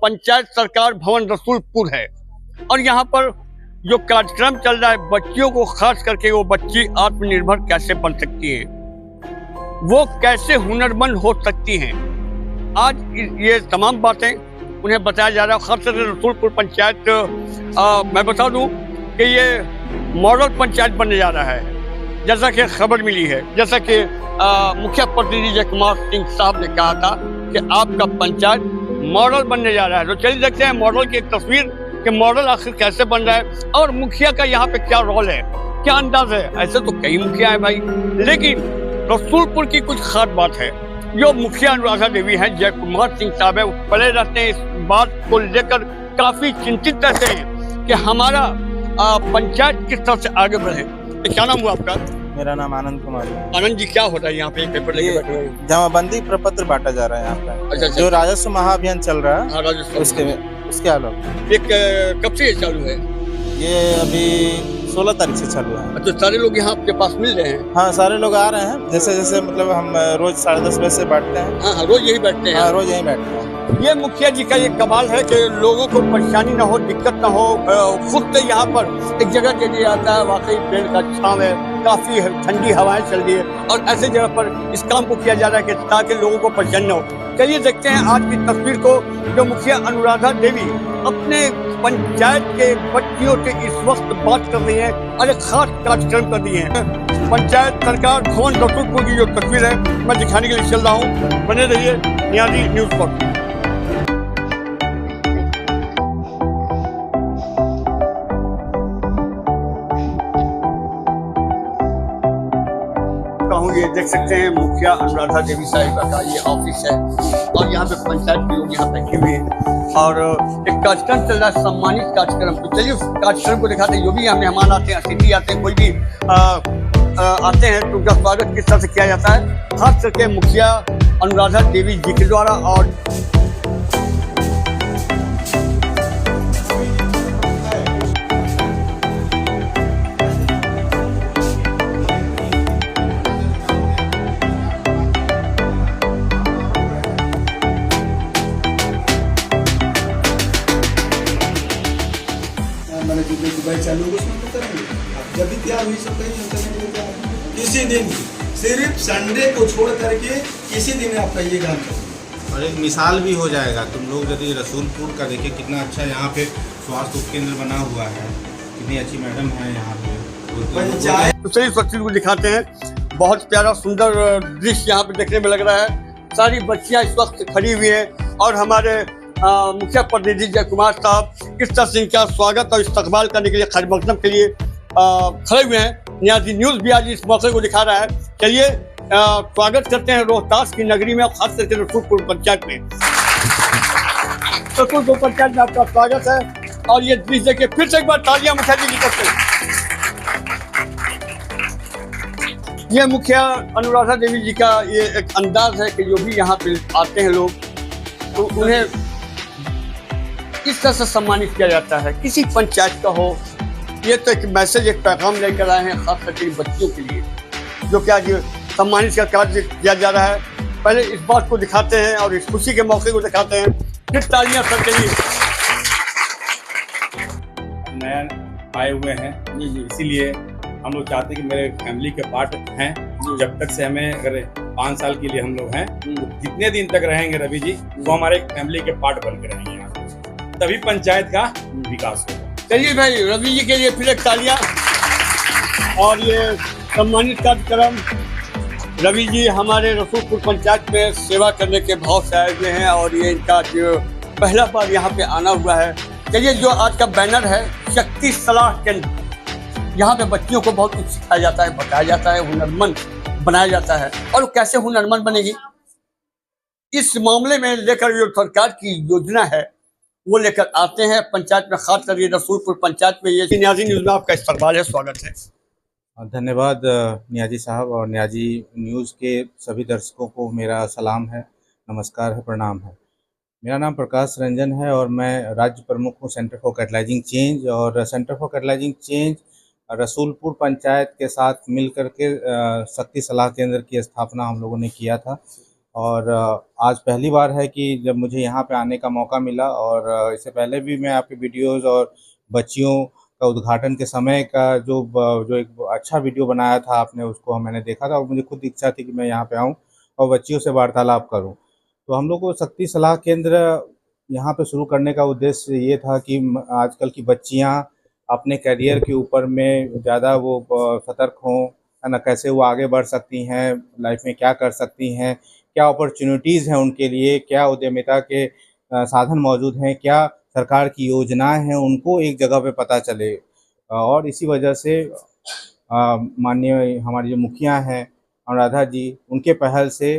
पंचायत सरकार भवन रसूलपुर है और यहाँ पर जो कार्यक्रम चल रहा है बच्चियों को, खास करके वो बच्ची आत्मनिर्भर कैसे बन सकती हैं, वो कैसे हुनरमंद हो सकती हैं, आज ये तमाम बातें उन्हें बताया जा रहा है। खास करके रसूलपुर पंचायत मैं बता दूं कि ये मॉडल पंचायत बनने जा रहा है, जैसा कि खबर मिली है। जैसा कि मुखिया प्रतिनिधि जय कुमार सिंह साहब ने कहा था कि आपका पंचायत मॉडल बनने जा रहा है। तो चलिए देखते हैं मॉडल की एक तस्वीर कि मॉडल आखिर कैसे बन रहा है और मुखिया का यहाँ पे क्या रोल है, क्या अंदाज है। ऐसे तो कई मुखिया है भाई, लेकिन रसूलपुर की कुछ खास बात है। जो मुखिया अनुराधा देवी है, जय कुमार सिंह साहब है, वो पड़े रहते हैं, इस बात को लेकर काफी चिंतित रहते हैं कि हमारा पंचायत किस तरह से आगे बढ़े। तो क्या नाम हुआ आपका? मेरा नाम आनंद कुमार है। आनंद जी, क्या होता है यहाँ पे पेपर लेके बैठे हुए? जमाबंदी प्रपत्र बांटा जा रहा है यहाँ पे। अच्छा, जो राजस्व महाअभियान चल रहा है, हाँ, राजस्व उसके अलावा एक कब से ये चालू है? ये अभी 16 तारीख से चालू है। तो सारे लोग यहाँ आपके पास मिल रहे हैं? हाँ, सारे लोग आ रहे हैं। जैसे जैसे मतलब हम रोज 10:30 बजे से बैठते हैं। हाँ, रोज यही बैठते हैं? हाँ, रोज यही बैठते हैं। ये मुखिया जी का ये कमाल है कि लोगों को परेशानी ना हो, दिक्कत ना हो, खुद से यहाँ पर एक जगह के लिए आता है। वाकई पेड़ का छांव है, काफी ठंडी हवाएं चल रही है और ऐसे जगह पर इस काम को किया जा रहा है कि ताकि लोगों को परेशानी न हो। चलिए देखते हैं आज की तस्वीर को, जो मुखिया अनुराधा देवी अपने पंचायत के बच्चियों से इस वक्त बात कर रही है और एक खास कार्यक्रम कर रही है। पंचायत सरकार भवन रसूलपुर की जो तस्वीर है मैं दिखाने के लिए चल रहा हूँ। बने रहिए नियाजी न्यूज पर। ये देख सकते हैं मुखिया अनुराधा देवी साहिबा का ये ऑफिस है और यहाँ पे पंचायत के लोग यहाँ बैठे हुए हैं और एक कार्यक्रम चल रहा है, सम्मानित कार्यक्रम। तो चलिए उस कार्यक्रम को दिखाते हैं। जो भी यहाँ मेहमान आते हैं, अतिथि आते हैं, कोई भी आते हैं तो उनका स्वागत किस तरह से किया जाता है, खास करके मुखिया अनुराधा देवी जी के द्वारा। और चालू जब भी तैयार हुई सब किसी दिन सिर्फ संडे को छोड़ करके किसी दिन आपका ये काम करो। और एक मिसाल भी हो जाएगा। तुम लोग यदि रसूलपुर का देखिए कितना अच्छा यहाँ पे स्वास्थ्य उपकेंद्र बना हुआ है, कितनी अच्छी मैडम है यहाँ पे। तो चलिए तस्वीर को दिखाते हैं। बहुत प्यारा सुंदर दृश्य यहाँ पे देखने में लग रहा है। सारी बच्चियाँ इस वक्त खड़ी हुई हैं और हमारे मुखिया प्रतिनिधि जय कुमार साहब किस तरह से इनका स्वागत और इस्तकबाल करने के लिए खैर मकदम के लिए खड़े हुए हैं। नियाजी न्यूज भी आज इस मौके को दिखा रहा है। चलिए स्वागत करते हैं रोहतास की नगरी में, खास करके रसूलपुर पंचायत में। रसूलपुर पंचायत में आपका स्वागत है और ये दृश्य देखिए, फिर से एक बार तालियां मुखिया जी की तरफ से। ये मुखिया अनुराधा देवी जी का ये एक अंदाज है कि जो भी यहाँ पे आते हैं लोग तो उन्हें किस तरह से सम्मानित किया जाता है। किसी पंचायत का हो, ये तो एक मैसेज, एक पैगाम लेकर आए हैं खास करके बच्चियों के लिए, जो कि आज सम्मानित का कार्य किया जा रहा है। पहले इस बात को दिखाते हैं और इस खुशी के मौके को दिखाते हैं। फिर तालियां सर के लिए। नया आए हुए हैं जी जी, इसीलिए हम लोग चाहते हैं कि मेरे फैमिली के पार्ट हैं। जब तक से हमें अगर 5 साल के लिए हम लोग हैं, तो जितने दिन तक रहेंगे रवि जी, वो हमारे फैमिली के पार्ट बन के रहेंगे यहाँ, तभी पंचायत का विकास होगा। चलिए भाई, रवि जी के लिए फिर एक तालियां। और ये सम्मानित कार्यक्रम, रवि जी हमारे रसूलपुर पंचायत में सेवा करने के भाव से आए हुए हैं और ये इनका जो पहला बार यहाँ पे आना हुआ है। चलिए, जो आज का बैनर है शक्ति सलाह केंद्र, यहाँ पे बच्चियों को बहुत कुछ सिखाया जाता है, बताया जाता है, हुनरमंद बनाया जाता है। और कैसे हुनरमंद बनेगी, इस मामले में लेकर जो सरकार की योजना है वो लेकर आते हैं पंचायत में, खास करके रसूलपुर पंचायत में। ये नियाजी न्यूज में आपका इस्तकबाल है, स्वागत है। धन्यवाद नियाजी साहब, और नियाजी न्यूज़ के सभी दर्शकों को मेरा सलाम है, नमस्कार है, प्रणाम है। मेरा नाम प्रकाश रंजन है और मैं राज्य प्रमुख हूँ सेंटर फॉर कैटलाइजिंग चेंज। और centre for catalysing change Rasulpur panchayat के साथ मिल करके शक्ति सलाह केंद्र की स्थापना हम लोगों ने किया था। और आज पहली बार है कि जब मुझे यहाँ पे आने का मौका मिला। और इससे पहले भी मैं आपके वीडियोज़ और बच्चियों का उद्घाटन के समय का जो एक अच्छा वीडियो बनाया था आपने, उसको मैंने देखा था और मुझे खुद इच्छा थी कि मैं यहाँ पे आऊँ और बच्चियों से वार्तालाप करूँ। तो हम लोग को शक्ति सलाह केंद्र यहाँ पे शुरू करने का उद्देश्य ये था कि आजकल की बच्चियाँ अपने करियर के ऊपर में ज़्यादा वो सतर्क हों, है ना, कैसे वो आगे बढ़ सकती हैं, लाइफ में क्या कर सकती हैं, क्या अपॉर्चुनिटीज़ हैं उनके लिए, क्या उद्यमिता के साधन मौजूद हैं, क्या सरकार की योजनाएं हैं, उनको एक जगह पे पता चले। और इसी वजह से माननीय हमारी जो मुखिया हैं अनुराधा जी, उनके पहल से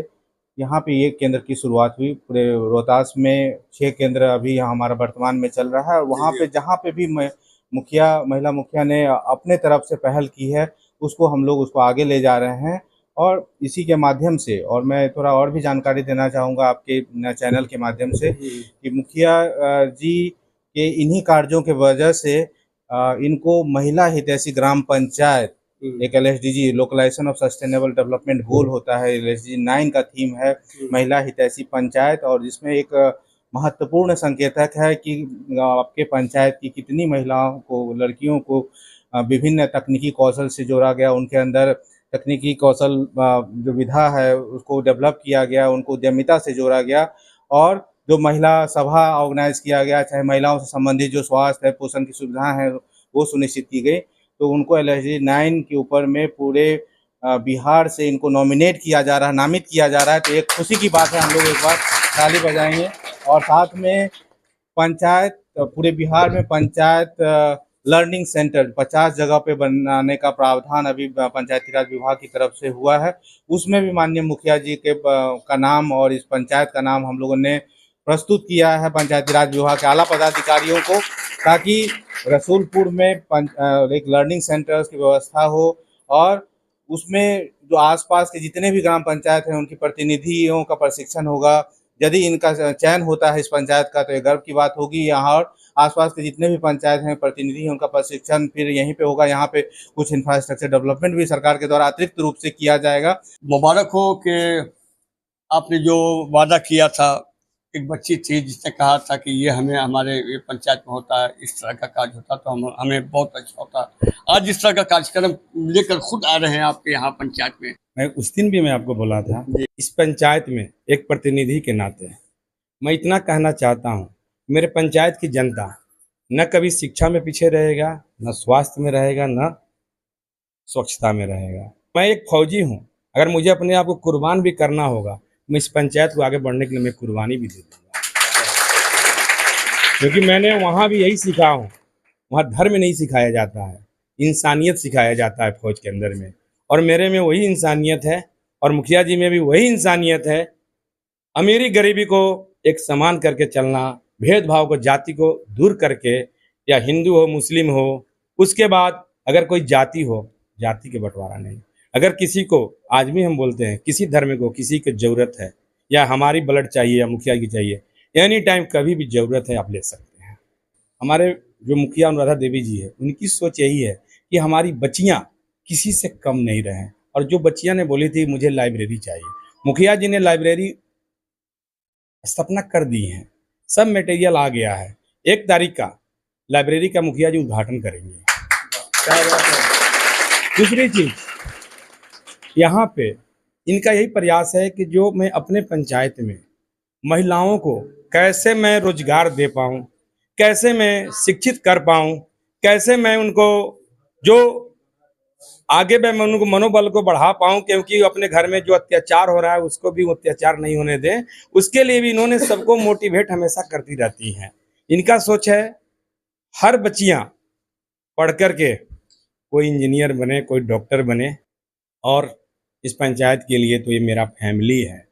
यहाँ पे ये केंद्र की शुरुआत हुई। पूरे रोहतास में 6 केंद्र अभी हमारा वर्तमान में चल रहा है और वहाँ पे जहाँ पे भी महिला मुखिया ने अपने तरफ से पहल की है, उसको हम लोग उसको आगे ले जा रहे हैं। और इसी के माध्यम से, और मैं थोड़ा और भी जानकारी देना चाहूँगा आपके चैनल के माध्यम से, कि मुखिया जी के इन्हीं कार्यों के वजह से इनको महिला हितैषी ग्राम पंचायत, एक LSDG localisation of sustainable development goal होता है, LSDG 9 का थीम है महिला हितैषी पंचायत। और जिसमें एक महत्वपूर्ण संकेतक है कि आपके पंचायत की कितनी महिलाओं को, लड़कियों को विभिन्न तकनीकी कौशल से जोड़ा गया, उनके अंदर तकनीकी कौशल जो विधा है उसको डेवलप किया गया, उनको उद्यमिता से जोड़ा गया। और जो महिला सभा ऑर्गेनाइज किया गया, चाहे महिलाओं से संबंधित जो स्वास्थ्य है, पोषण की सुविधाएं हैं, वो सुनिश्चित की गई। तो उनको LSD 9 के ऊपर में पूरे बिहार से इनको नॉमिनेट किया जा रहा है, नामित किया जा रहा है। तो एक खुशी की बात है, हम लोग एक बार ताली बजाएंगे। और साथ में पंचायत, पूरे बिहार में पंचायत लर्निंग सेंटर 50 जगह पे बनाने का प्रावधान अभी पंचायती राज विभाग की तरफ से हुआ है। उसमें भी माननीय मुखिया जी के का नाम और इस पंचायत का नाम हम लोगों ने प्रस्तुत किया है पंचायती राज विभाग के आला पदाधिकारियों को, ताकि रसूलपुर में एक लर्निंग सेंटर्स की व्यवस्था हो और उसमें जो आसपास के जितने भी ग्राम पंचायत हैं उनकी प्रतिनिधियों का प्रशिक्षण होगा। यदि इनका चयन होता है इस पंचायत का, तो ये गर्व की बात होगी। यहाँ और आसपास के जितने भी पंचायत हैं, प्रतिनिधि हैं, उनका प्रशिक्षण फिर यहीं पे होगा। यहाँ पे कुछ इंफ्रास्ट्रक्चर डेवलपमेंट भी सरकार के द्वारा अतिरिक्त रूप से किया जाएगा। मुबारक हो कि आपने जो वादा किया था, एक बच्ची थी जिसने कहा था कि ये हमें हमारे ये पंचायत में होता है, इस तरह का कार्य होता, तो हमें बहुत अच्छा होता। आज इस तरह का कार्यक्रम लेकर खुद आ रहे हैं आपके यहाँ पंचायत में। मैं उस दिन भी मैं आपको बोला था, इस पंचायत में एक प्रतिनिधि के नाते मैं इतना कहना चाहता हूँ, मेरे पंचायत की जनता न कभी शिक्षा में पीछे रहेगा, न स्वास्थ्य में रहेगा, न स्वच्छता में रहेगा। मैं एक फौजी हूँ, अगर मुझे अपने आप को कुर्बान भी करना होगा, मैं इस पंचायत को आगे बढ़ने के लिए मैं कुर्बानी भी दे दूँगा। क्योंकि मैंने वहाँ भी यही सीखा हूँ, वहाँ धर्म नहीं सिखाया जाता है, इंसानियत सिखाया जाता है फौज के अंदर में। और मेरे में वही इंसानियत है और मुखिया जी में भी वही इंसानियत है। अमीरी गरीबी को एक समान करके चलना, भेदभाव को, जाति को दूर करके, या हिंदू हो मुस्लिम हो, उसके बाद अगर कोई जाति हो, जाति के बंटवारा नहीं। अगर किसी को, आज भी हम बोलते हैं, किसी धर्म को किसी की ज़रूरत है या हमारी ब्लड चाहिए या मुखिया की चाहिए, एनी टाइम कभी भी ज़रूरत है आप ले सकते हैं। हमारे जो मुखिया अनुराधा देवी जी है, उनकी सोच यही है कि हमारी बच्चियाँ किसी से कम नहीं रहें। और जो बच्चियाँ ने बोली थी मुझे लाइब्रेरी चाहिए, मुखिया जी ने लाइब्रेरी स्थापना कर दी है, सब मटेरियल आ गया है। 1 तारीख का लाइब्रेरी का मुखिया जी उद्घाटन करेंगे। दूसरी चीज, यहाँ पे इनका यही प्रयास है कि जो मैं अपने पंचायत में महिलाओं को कैसे मैं रोजगार दे पाऊँ, कैसे मैं शिक्षित कर पाऊँ, कैसे मैं उनको जो आगे मैं उनको मनोबल को बढ़ा पाऊँ, क्योंकि अपने घर में जो अत्याचार हो रहा है उसको भी अत्याचार नहीं होने दें, उसके लिए भी इन्होंने सबको मोटिवेट हमेशा करती रहती हैं। इनका सोच है हर बच्चियाँ पढ़ कर के कोई इंजीनियर बने, कोई डॉक्टर बने। और इस पंचायत के लिए तो ये मेरा फैमिली है।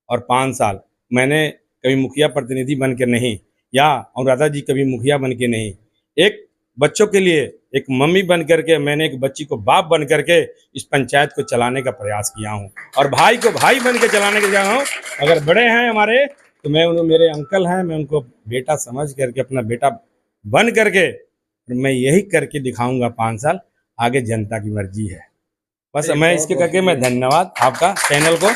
और 5 साल मैंने कभी मुखिया प्रतिनिधि बन के नहीं, या अनुराधा जी कभी मुखिया बन के नहीं, एक बच्चों के लिए एक मम्मी बन करके, मैंने एक बच्ची को बाप बन करके इस पंचायत को चलाने का प्रयास किया हूँ, और भाई को भाई बन के चलाने के गया हूँ। अगर बड़े हैं हमारे तो मैं उनको, मेरे अंकल हैं, मैं उनको बेटा समझ करके, अपना बेटा बन करके मैं यही करके दिखाऊंगा। 5 साल आगे जनता की मर्जी है। बस मैं इसके करके मैं धन्यवाद आपका चैनल को।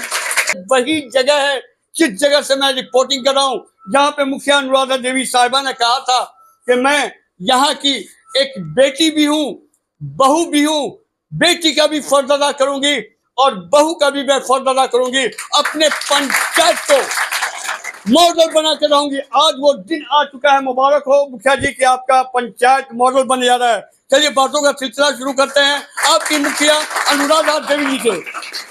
वही जगह है जिस जगह से मैं रिपोर्टिंग कर रहा हूँ, जहाँ पे मुखिया अनुराधा देवी साहिबा ने कहा था कि मैं यहाँ की एक बेटी भी हूँ, बहू भी हूँ, बेटी का भी फर्ज अदा करूंगी और बहू का भी मैं फर्ज अदा करूंगी, अपने पंचायत को मॉडल बना के रहूंगी। आज वो दिन आ चुका है, मुबारक हो मुखिया जी कि आपका पंचायत मॉडल बन जा रहा है। चलिए बातों का सिलसिला शुरू करते हैं आपकी मुखिया अनुराधा देवी जी से।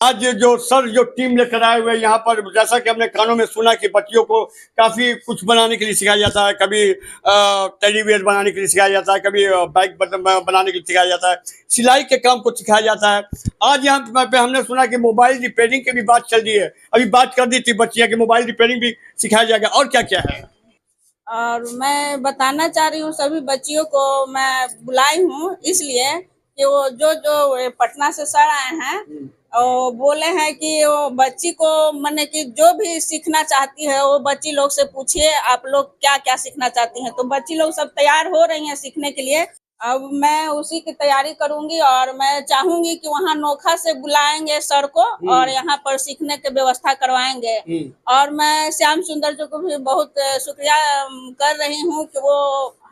आज जो टीम लेकर आए हुए यहाँ पर, जैसा कि हमने कानों में सुना कि बच्चियों को काफी कुछ बनाने के लिए सिखाया जाता है, कभी टेडी बियर बनाने के लिए सिखाया जाता है, कभी बाइक बनाने के लिए सिखाया जाता है, सिलाई के काम को सिखाया जाता है। आज यहाँ पे हमने सुना कि मोबाइल रिपेयरिंग की भी बात चल रही है, अभी बात कर दी थी बच्चियाँ की मोबाइल रिपेयरिंग भी सिखाया जाएगा। और क्या क्या है? और मैं बताना चाह रही हूँ सभी बच्चियों को, मैं बुलाई हूँ इसलिए कि वो जो पटना से सर आए हैं और बोले हैं कि वो बच्ची को माने कि जो भी सीखना चाहती है वो बच्ची लोग से पूछिए आप लोग क्या क्या सीखना चाहती हैं। तो बच्ची लोग सब तैयार हो रही हैं सीखने के लिए। अब मैं उसी की तैयारी करूंगी और मैं चाहूंगी कि वहाँ नोखा से बुलाएंगे सर को और यहाँ पर सीखने की व्यवस्था करवाएंगे। और मैं श्याम सुंदर जी को भी बहुत शुक्रिया कर रही हूँ कि वो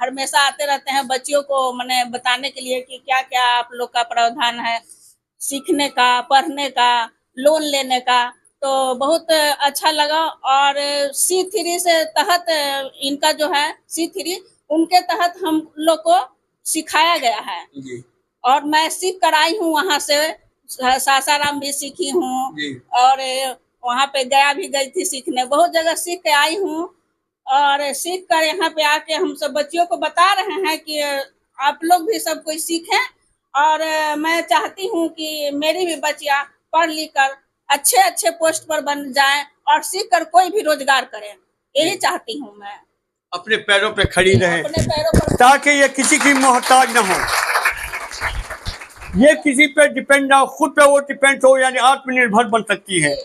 हमेशा आते रहते हैं बच्चियों को मैंने बताने के लिए कि क्या क्या आप लोग का प्रावधान है सीखने का, पढ़ने का, लोन लेने का। तो बहुत अच्छा लगा। और C3 से तहत इनका जो है C3 उनके तहत हम लोग को सिखाया गया है और मैं सीख कर आई हूँ वहाँ से। सासाराम भी सीखी हूँ और वहाँ पे गया भी गई थी सीखने, बहुत जगह सीख के आई हूँ। और सीख कर यहाँ पे आके हम सब बच्चियों को बता रहे हैं कि आप लोग भी सब कोई सीखें। और मैं चाहती हूँ कि मेरी भी बच्चियाँ पढ़ लिख कर अच्छे अच्छे पोस्ट पर बन जाएं और सीख कर कोई भी रोजगार करें, यही चाहती हूँ मैं। अपने पैरों पे खड़ी रहे अपने पैरों पर, ताकि ये किसी की मोहताज न हो, ये किसी पे डिपेंड ना हो, खुद पे वो डिपेंड हो, यानी आत्मनिर्भर बन सकती है।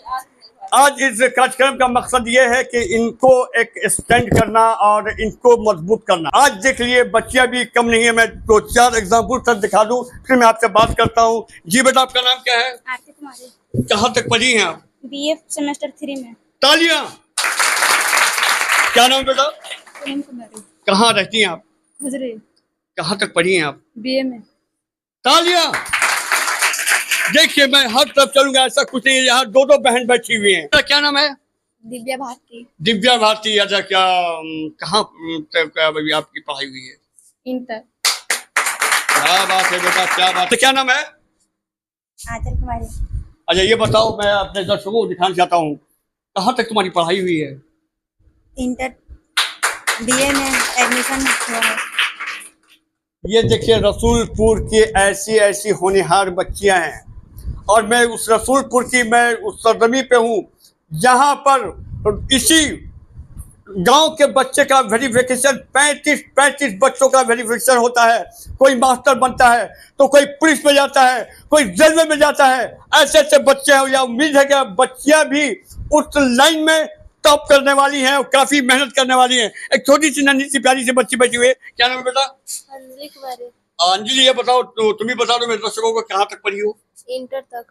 आज इस कार्यक्रम का मकसद ये है कि इनको एक स्टैंड करना और इनको मजबूत करना। आज देख लिए बच्चियां भी कम नहीं है, मैं 2-4 एग्जाम्पल सर दिखा दूं फिर मैं आपसे बात करता हूं। जी बेटा, आपका नाम क्या है? आरती कुमारी। कहाँ तक पढ़ी हैं आप? BA सेमेस्टर 3 में। तालियां। क्या नाम बेटा? पूनम कुमारी। कहाँ रहती हैं आप? हजरे। कहाँ तक पढ़ी हैं आप? BA में। तालियां। देखिए मैं हर तरफ चलूंगा, ऐसा कुछ नहीं है, यहाँ 2 बहन बैठी हुई हैं। क्या नाम है? दिव्या भारती। दिव्या भारती। अच्छा, क्या कहाँ तक अभी आपकी पढ़ाई हुई है? इंटर। क्या बात है बेटा, क्या बात है। क्या नाम है? आंचल कुमारी। अच्छा ये बताओ, मैं अपने दर्शकों को दिखाना चाहता हूँ, कहाँ तक तुम्हारी पढ़ाई हुई है? इंटर BA में एडमिशन हुआ है। ये देखिए रसूलपुर की ऐसी ऐसी होनहार बच्चियां हैं और मैं उस रसूलपुर की, मैं उस सरजमी पे हूँ जहाँ पर इसी गांव के बच्चे का वेरिफिकेशन 35 बच्चों का वेरिफिकेशन होता है। कोई मास्टर बनता है तो कोई पुलिस में जाता है, कोई रेलवे में जाता है। ऐसे ऐसे बच्चे हैं, या उम्मीद है कि बच्चियां भी उस लाइन में टॉप करने वाली हैं और काफी मेहनत करने वाली हैं। एक छोटी सी नन्ही सी प्यारी सी बच्ची बैठी हुई है, क्या नाम है बेटा? अंजलि कुमारी। अंजलि, ये बताओ तो तुम ही बता दो मेरे दर्शकों को, कहाँ तक पढ़ी हो? इंटर तक।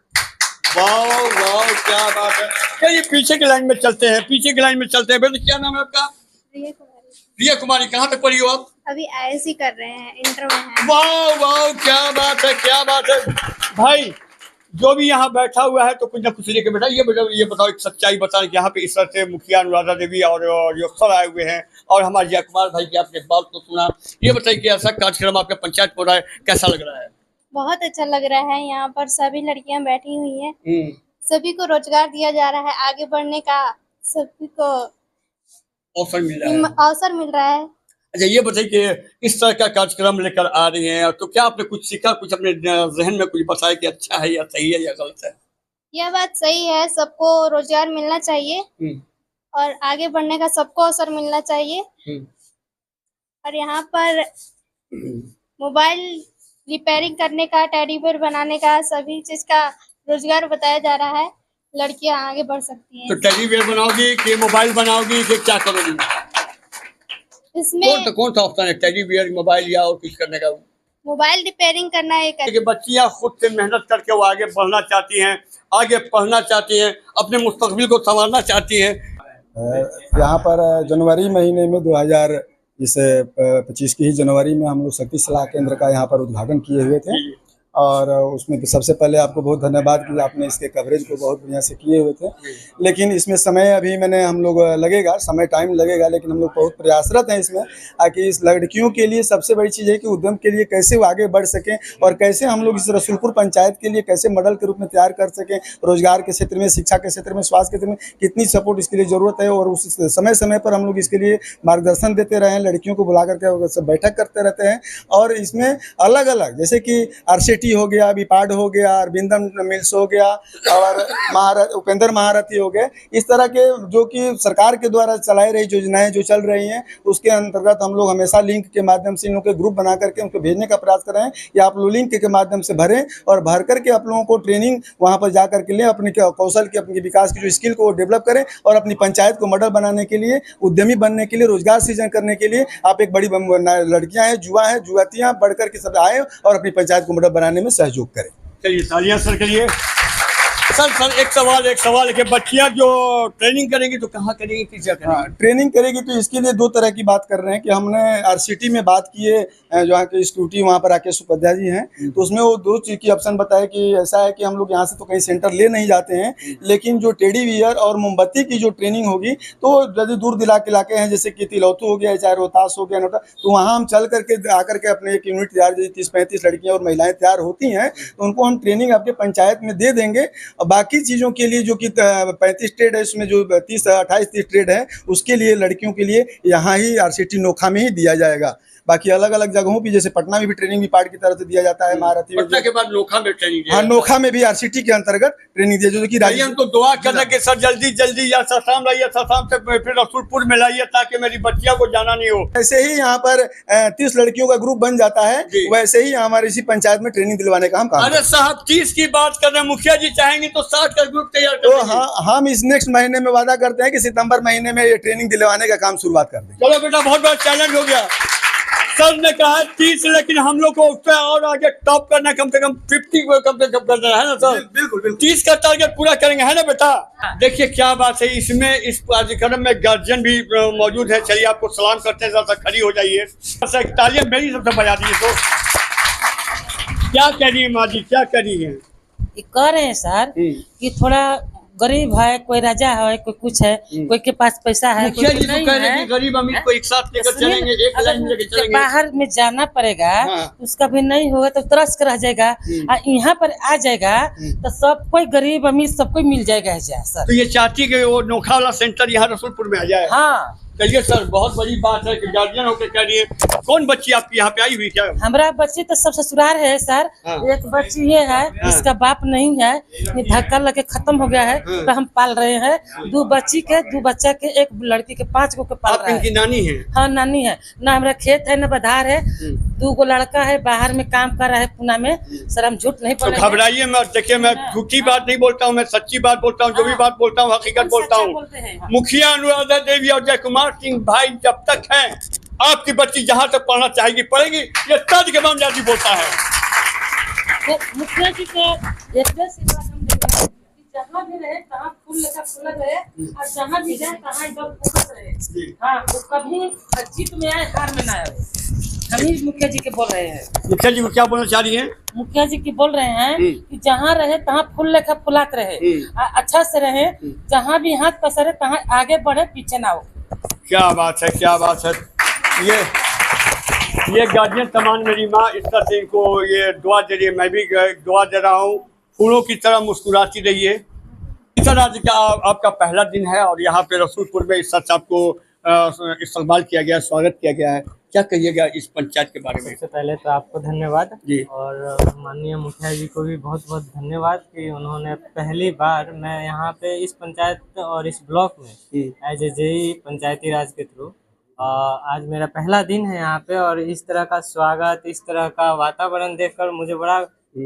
वाह वाह, क्या बात है। चलिए पीछे की लाइन में चलते हैं, पीछे की लाइन में चलते हैं। बेटा क्या नाम है आपका? रिया कुमारी। रिया कुमारी, कहाँ तक पढ़ी हो आप? अभी ISC कर रहे हैं, इंटर में हैं। वाह वाह, क्या बात है, क्या बात है। भाई जो भी यहाँ बैठा हुआ है तो कुछ ना कुछ लेके बेटा, ये बताओ एक सच्चाई बता कि यहाँ पे इस तरह से मुखिया अनुराधा देवी और जो सर आए हुए हैं और हमारे जय कुमार भाई की आपने बात को सुना, ये बताइए कि ऐसा कार्यक्रम आपके पंचायत में हो रहा है, कैसा लग रहा है? बहुत अच्छा लग रहा है। यहाँ पर सभी लड़कियां बैठी हुई हैं, सभी को रोजगार दिया जा रहा है, आगे बढ़ने का सभी को अवसर मिल रहा है। अच्छा ये बताइए कि इस तरह का कार्यक्रम लेकर आ रही हैं तो क्या आपने कुछ सीखा, कुछ अपने जहन में कुछ बताया कि अच्छा है या सही है या गलत है? यह बात सही है, सबको रोजगार मिलना चाहिए और आगे बढ़ने का सबको अवसर मिलना चाहिए। और यहाँ पर मोबाइल रिपेयरिंग करने का, टेडी बियर बनाने का, सभी चीज का रोजगार बताया जा रहा है। लड़कियां आगे बढ़ सकती हैं। तो टेडी बियर बनाओगी कि मोबाइल बनाओगी कि क्या करोगी? इसमें कौन सा ऑप्शन है, टेडी बियर, मोबाइल या और कुछ करने का? मोबाइल रिपेयरिंग करना एक कि बच्चियां खुद से मेहनत करके वो आगे बढ़ना चाहती हैं, आगे पढ़ना चाहती हैं, अपने मुस्तकबिल को संवारना चाहती हैं। यहाँ पर जनवरी महीने में 2025 की ही जनवरी में हम लोग शक्ति सलाह केंद्र का यहाँ पर उद्घाटन किए हुए थे और उसमें सबसे पहले आपको बहुत धन्यवाद कि आपने इसके कवरेज को बहुत बढ़िया से किए हुए थे। लेकिन इसमें समय अभी हम लोग लगेगा, समय टाइम लगेगा, लेकिन हम लोग बहुत प्रयासरत हैं इसमें कि इस लड़कियों के लिए सबसे बड़ी चीज़ है कि उद्यम के लिए कैसे वो आगे बढ़ सकें और कैसे हम लोग इस रसूलपुर पंचायत के लिए कैसे मॉडल के रूप में तैयार कर सकें। रोजगार के क्षेत्र में, शिक्षा के क्षेत्र में, स्वास्थ्य के क्षेत्र में कितनी सपोर्ट इसके लिए ज़रूरत है और उस समय समय पर हम लोग इसके लिए मार्गदर्शन देते रहे हैं। लड़कियों को बुला करके बैठक करते रहते हैं और इसमें अलग अलग जैसे कि RCT हो गया, विपाड हो गया, अरविंदम मिल्स हो गया और उपेंद्र महारथी हो गए, इस तरह के जो कि सरकार के द्वारा चलाई रही योजनाएं जो चल रही हैं उसके अंतर्गत हम लोग हमेशा लिंक के माध्यम से इन लोगों के ग्रुप बना करके उनको भेजने का प्रयास कर रहे हैं कि आप लोग लिंक के माध्यम से भरें और भर करके आप लोगों को ट्रेनिंग वहाँ पर जा करके लें, अपने कौशल की, अपने विकास की जो स्किल को डेवलप करें और अपनी पंचायत को मॉडल बनाने के लिए, उद्यमी बनने के लिए, रोजगार सृजन करने के लिए आप एक बड़ी लड़कियां हैं, युवतियां बढ़ करके सब आए और अपनी पंचायत को मॉडल बनाने में सहयोग करें। चलिए तालियां सर के लिए। सर एक सवाल कि बच्चियां जो ट्रेनिंग करेंगी तो कहाँ करेंगी, किस जगह करेंगी? ट्रेनिंग करेगी तो इसके लिए दो तरह की बात कर रहे हैं कि हमने RCT में बात की है, जहाँ के स्कूटी वहाँ पर राकेश उपाध्याय जी हैं, तो उसमें वो दो चीज़ की ऑप्शन बताया कि ऐसा है कि हम लोग यहाँ से तो कहीं सेंटर ले नहीं जाते हैं, लेकिन जो टेडी बियर और मोमबत्ती की जो ट्रेनिंग होगी तो यदि दूर दिला के इलाके हैं जैसे कि तिलौतू हो गया, चाहे रोहतास हो गया, नोटा, तो वहाँ हम चल करके आकर के अपने एक यूनिट तैयार, यदि 30-35 लड़कियाँ और महिलाएँ तैयार होती हैं तो उनको हम ट्रेनिंग आपके पंचायत में दे देंगे। और बाकी चीज़ों के लिए जो कि 35 ट्रेड है, उसमें जो 28-30 ट्रेड है उसके लिए लड़कियों के लिए यहाँ ही RCT नोखा में ही दिया जाएगा। बाकी अलग अलग जगहों पे जैसे पटना में भी ट्रेनिंग विपाड की तरफ से दिया जाता है, महारथी पटना के बाद नोखा में ट्रेनिंग, हाँ नोखा में भी RCT के अंतर्गत ट्रेनिंग दिया, जो कि हम तो दुआ कर रहे कि सर जल्दी या ससाम लाइए, ससाम से फिर रसूलपुर में लाइए ताकि मेरी बच्चियों को जाना नहीं हो। ऐसे ही यहाँ पर 30 लड़कियों का ग्रुप बन जाता है, वैसे ही हमारे इसी पंचायत में ट्रेनिंग दिलवाने का हम काम। अरे साहब 30 की बात कर रहे हैं, मुखिया जी चाहेंगे तो 60 का ग्रुप तैयार कर तो हाँ, हम इस नेक्स्ट महीने में वादा करते हैं कि सितंबर महीने में ये ट्रेनिंग दिलवाने का काम शुरुआत कर देंगे। चलो बेटा, बहुत बड़ा चैलेंज हो गया। सर ने कहा 30, लेकिन हम लोग को उससे और आगे टॉप करना, कम से कम 50 को कम से कम करना है ना सर? बिल्कुल 30 का टारगेट पूरा करेंगे, है ना बेटा? देखिए क्या बात है, इसमें इस कार्यक्रम में गार्जियन भी मौजूद है। चलिए आपको सलाम करते हैं, जरा खड़ी हो जाइए, तालियां मेरी सबसे बजा दीजिए। तो क्या कह रही है माँ जी, क्या कह रही है? कह रहे हैं सर कि थोड़ा गरीब है, कोई राजा है, कोई कुछ है, कोई के पास पैसा है, मुखिया कोई जी तो नहीं कह रहे हैं है। कि गरीब अमीर को एक साथ लेकर चलेंगे, एक लाइन में लेकर चलेंगे। बाहर में जाना पड़ेगा, उसका भी नहीं होगा तो तरस कर रह जाएगा, और यहाँ पर आ जाएगा तो सब कोई गरीब अमीर सब कोई मिल जाएगा सर। तो ये चाहती है कि वो नोखा वाला सेंटर यहाँ रसूलपुर में आ जाए। हाँ चलिए सर, बहुत बड़ी बात है कि गार्जियन होकर कह रही है। कौन बच्ची आपकी यहाँ पे आई हुई क्या? हमारा बच्ची तो सब ससुराल है सर। एक बच्ची ये है, इसका बाप नहीं है, ये धक्का लगे खत्म हो गया है, तो हम पाल रहे हैं। 2 बच्ची के, 2 बच्चा के, एक लड़की के, 5 को पाल आप रहे हैं। इनकी नानी है? हाँ नानी है ना, हमारा खेत है ना बधार है। 2 गो लड़का है, बाहर में काम कर रहा है पुणे में। सर हम झूठ नहीं बोल तो घबराइए मत। देखिए मैं झूठी बात नहीं बोलता हूँ, मैं सच्ची बात बोलता हूँ, जो भी बात बोलता हूँ हकीकत बोलता हूँ। मुखिया अनुराधा देवी और जय कुमार सिंह भाई जब तक हैं, आपकी बच्ची जहाँ तक पढ़ना चाहेगी पढ़ेगी, ये तर्ज के मामला बोलता है। तो मुखिया जी को एक सी बात हम देते हैं कि जहाँ भी रहे तहाँ फूल लेकर फूल रहे, और जहाँ भी जाए तहाँ एकदम फोकस रहे। हाँ, वो कभी जीत में आए, हार में ना आए। हम ही मुखिया जी के बोल रहे हैं। मुखिया जी को क्या बोलना चाह रही हैं? मुखिया जी की बोल रहे हैं कि जहाँ रहे तहाँ फूल लेकर फुलात रहे, अच्छा से रहे, जहाँ भी हाथ पसरे तहाँ आगे बढ़े, पीछे ना हो। क्या बात है, क्या बात है। ये गार्जियन तमाम मेरी माँ इस तरह से इनको ये दुआ दे रही है, मैं भी दुआ दे रहा हूँ। फूलों की तरह मुस्कुराती रहिए। इस तरह से आपका पहला दिन है और यहाँ पे रसूलपुर में इस तरह आपको इस्तेमाल किया गया, स्वागत किया गया है, क्या कहिएगा इस पंचायत के बारे में? सबसे पहले तो आपको धन्यवाद जी, और माननीय मुखिया जी को भी बहुत बहुत धन्यवाद कि उन्होंने पहली बार मैं यहाँ पे इस पंचायत और इस ब्लॉक में एज ए जेई पंचायती राज के थ्रू आज मेरा पहला दिन है यहाँ पे, और इस तरह का स्वागत, इस तरह का वातावरण देखकर मुझे बड़ा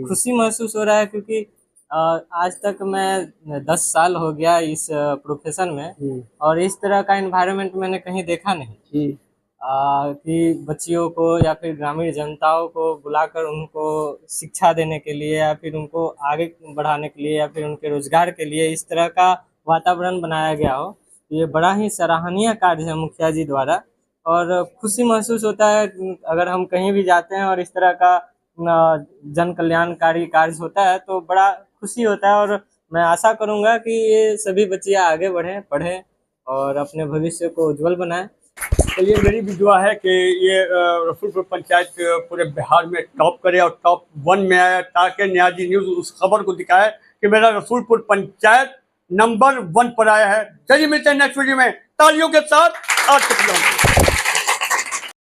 खुशी महसूस हो रहा है, क्योंकि आज तक मैं 10 साल हो गया इस प्रोफेशन में और इस तरह का एनवायरनमेंट मैंने कहीं देखा नहीं। कि बच्चियों को या फिर ग्रामीण जनताओं को बुलाकर उनको शिक्षा देने के लिए या फिर उनको आगे बढ़ाने के लिए या फिर उनके रोजगार के लिए इस तरह का वातावरण बनाया गया हो, ये बड़ा ही सराहनीय कार्य है मुखिया जी द्वारा। और खुशी महसूस होता है अगर हम कहीं भी जाते हैं और इस तरह का जन कल्याणकारी कार्य होता है तो बड़ा खुशी होता है। और मैं आशा करूंगा कि ये सभी बच्चियां आगे बढ़ें, पढ़ें और अपने भविष्य को उज्जवल बनाएं। चलिए, मेरी भी दुआ है कि ये रसूलपुर पंचायत पूरे बिहार में टॉप करे और टॉप 1 में आए, ताकि न्याजी न्यूज़ उस खबर को दिखाए कि मेरा रसूलपुर पंचायत नंबर 1 पर आया है। चलिए मिलते हैं नेक्स्ट वीडियो में तालियों के साथ। आज के